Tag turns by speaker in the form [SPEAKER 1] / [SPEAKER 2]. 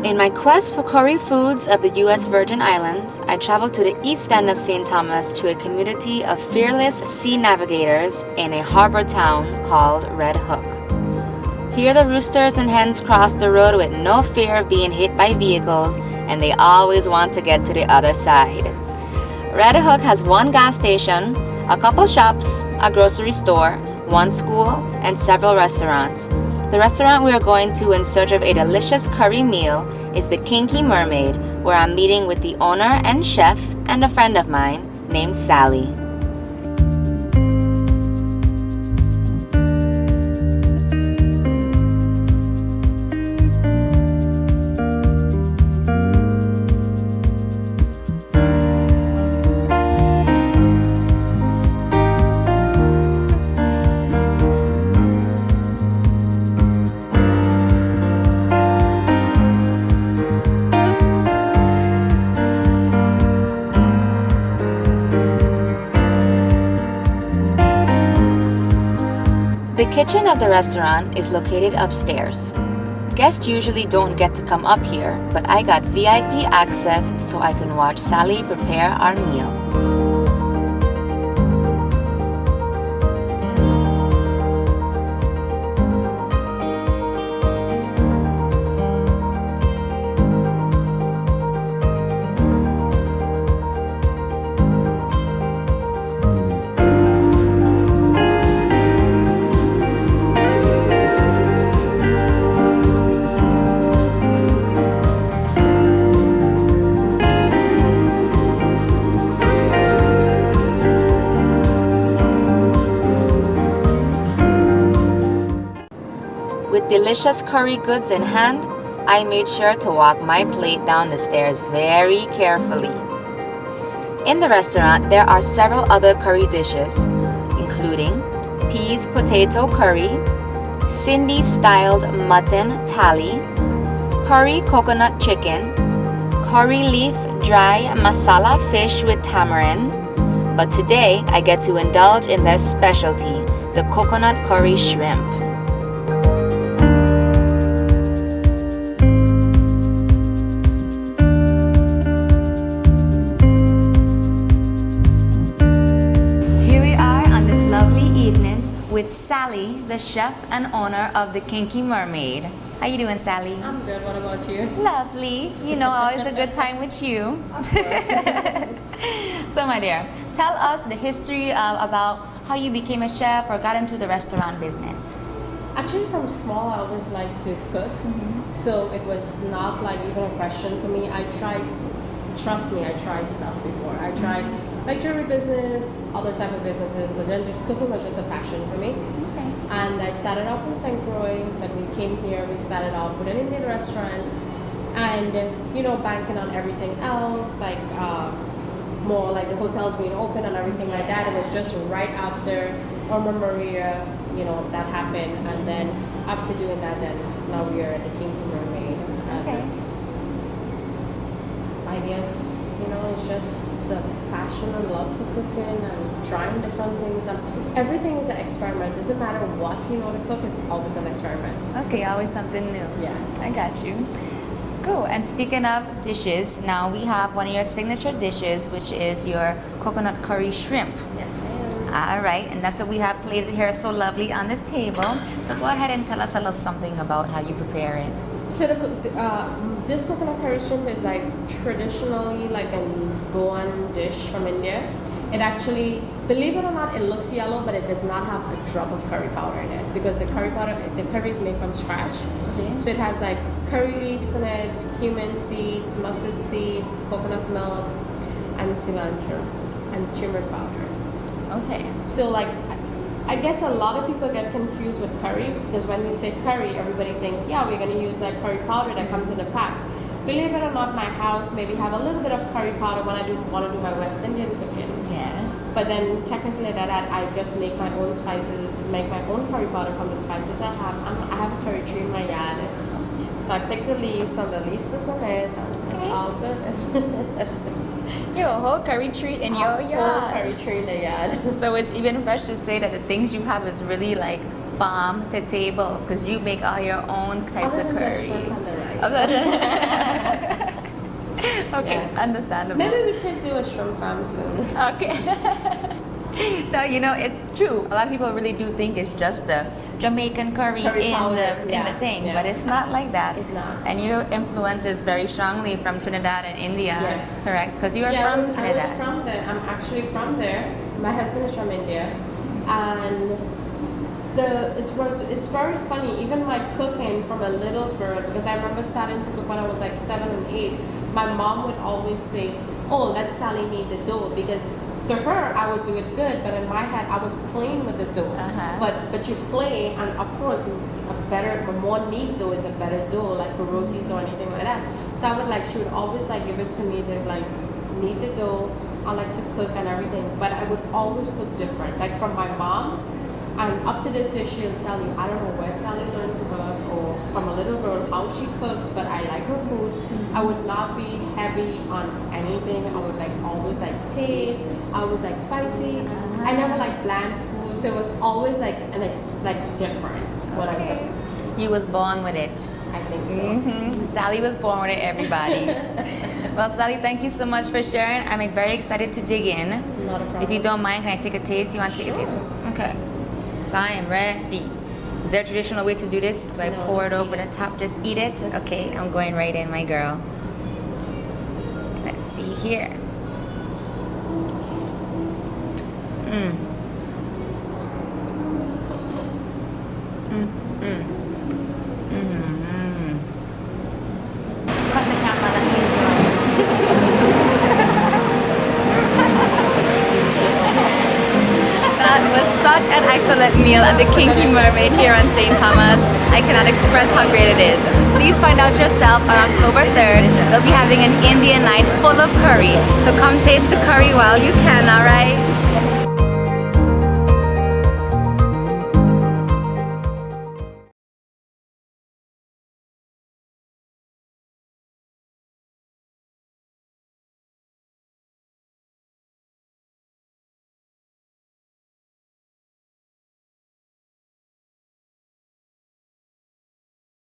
[SPEAKER 1] In my quest for curry foods of the U.S. Virgin Islands, I traveled to the east end of St. Thomas to a community of fearless sea navigators in a harbor town called Red Hook. Here the roosters and hens cross the road with no fear of being hit by vehicles, and they always want to get to the other side. Red Hook has one gas station, a couple shops, a grocery store, one school, and several restaurants. The restaurant we are going to in search of a delicious curry meal is the Kinky Mermaid, where I'm meeting with the owner and chef and a friend of mine named Sally. The kitchen of the restaurant is located upstairs. Guests usually don't get to come up here, but I got VIP access so I can watch Sally prepare our meal. With delicious curry goods in hand, I made sure to walk my plate down the stairs very carefully. In the restaurant, there are several other curry dishes, including peas potato curry, Cindy-styled mutton thali, curry coconut chicken, curry leaf dry masala fish with tamarind, but today I get to indulge in their specialty, the coconut curry shrimp. With Sally, the chef and owner of the Kinky Mermaid. How you doing, Sally?
[SPEAKER 2] I'm good. What about you?
[SPEAKER 1] Lovely. You know, always a good time with you.
[SPEAKER 2] Of course.
[SPEAKER 1] So, my dear, tell us the history about how you became a chef or got into the restaurant business.
[SPEAKER 2] Actually, from small, I always liked to cook. So it was not like even a question for me. Trust me, I tried stuff before. I tried like jewelry business, other type of businesses, but then just cooking was just a passion for me.
[SPEAKER 1] Okay.
[SPEAKER 2] And I started off in St. Croix. When we came here, we started off with an Indian restaurant, and banking on everything else, like more like the hotels being open and everything like that. It was just right after Irma Maria, that happened, and then after doing that, then now we are at the Kinky Mermaid.
[SPEAKER 1] Okay.
[SPEAKER 2] I guess, it's just the passion and love for cooking and trying different things. And everything is an experiment. Doesn't matter what you know to cook, it's always an experiment.
[SPEAKER 1] Okay, always something new.
[SPEAKER 2] Yeah.
[SPEAKER 1] I got you. Cool. And speaking of dishes, now we have one of your signature dishes, which is your coconut curry shrimp.
[SPEAKER 2] Yes, ma'am.
[SPEAKER 1] All right, and that's what we have plated here so lovely on this table. So go ahead and tell us a little something about how you prepare it.
[SPEAKER 2] So this coconut curry shrimp is like traditionally like a Goan dish from India. It actually, believe it or not, it looks yellow, but it does not have a drop of curry powder in it because the curry is made from scratch.
[SPEAKER 1] Okay.
[SPEAKER 2] So it has like curry leaves in it, cumin seeds, mustard seed, coconut milk, and cilantro and turmeric powder.
[SPEAKER 1] Okay.
[SPEAKER 2] So like, I guess a lot of people get confused with curry because when you say curry, everybody thinks, yeah, we're going to use that curry powder that comes in a pack. Believe it or not, my house maybe have a little bit of curry powder when I want to do my West Indian cooking.
[SPEAKER 1] Yeah.
[SPEAKER 2] But then technically I just make my own spices, make my own curry powder from the spices I have. I have a curry tree in my yard. So I pick the leaves and the leaves is on it. And it's all good.
[SPEAKER 1] You have a whole curry tree in your
[SPEAKER 2] Whole
[SPEAKER 1] yard.
[SPEAKER 2] curry tree in the yard.
[SPEAKER 1] So it's even fresh to say that the things you have is really like farm to table because you make all your own types
[SPEAKER 2] Other
[SPEAKER 1] of
[SPEAKER 2] than the
[SPEAKER 1] curry.
[SPEAKER 2] shrimp and the rice. place.
[SPEAKER 1] Okay,
[SPEAKER 2] Yeah.
[SPEAKER 1] understandable.
[SPEAKER 2] Maybe we could do a shrimp farm soon.
[SPEAKER 1] Okay. No, you know, it's true. A lot of people really do think it's just the Jamaican curry in
[SPEAKER 2] powder.
[SPEAKER 1] the thing,
[SPEAKER 2] Yeah.
[SPEAKER 1] but it's not like that.
[SPEAKER 2] It's not.
[SPEAKER 1] And your influence is very strongly from Trinidad and India,
[SPEAKER 2] Yeah.
[SPEAKER 1] correct? Because you are
[SPEAKER 2] Yeah,
[SPEAKER 1] from
[SPEAKER 2] I was
[SPEAKER 1] Trinidad.
[SPEAKER 2] from there. I'm actually from there. My husband is from India, and it's very funny. Even my cooking from a little girl, because I remember starting to cook when I was like 7 and 8. My mom would always say, "Oh, let Sally knead the dough," because to her I would do it good, but in my head I was playing with the dough. But you play, and of course a more neat dough is a better dough, like for rotis or anything like that. So I would like, she would always like give it to me. They like knead the dough. I like to cook and everything, but I would always cook different. Like from my mom, and up to this day she'll tell you, I don't know where Sally learned to cook or from a little girl how she cooks, but I like her food. I would not be heavy on anything. I would like always like taste. I was like spicy. I never like bland food. So it was always like like different what I cook.
[SPEAKER 1] You was born with it.
[SPEAKER 2] I think so.
[SPEAKER 1] Sally was born with it, everybody. Well, Sally, thank you so much for sharing. I'm like, very excited to dig in.
[SPEAKER 2] Not a problem.
[SPEAKER 1] If you don't mind, can I take a taste? You want to take a taste? Okay. So I am ready. Is there a traditional way to do this? Do I
[SPEAKER 2] No,
[SPEAKER 1] pour it
[SPEAKER 2] just
[SPEAKER 1] over
[SPEAKER 2] eat
[SPEAKER 1] the
[SPEAKER 2] it.
[SPEAKER 1] top? Just eat it?
[SPEAKER 2] Just
[SPEAKER 1] Okay,
[SPEAKER 2] eat it.
[SPEAKER 1] I'm going right in, my girl. Let's see here. Cut the camera, let me enjoy. That was such an excellent meal at the Kinky Mermaid here on St. Thomas. I cannot express how great it is. Please find out yourself on October 3rd. They'll be having an Indian night full of curry. So come taste the curry while you can, alright?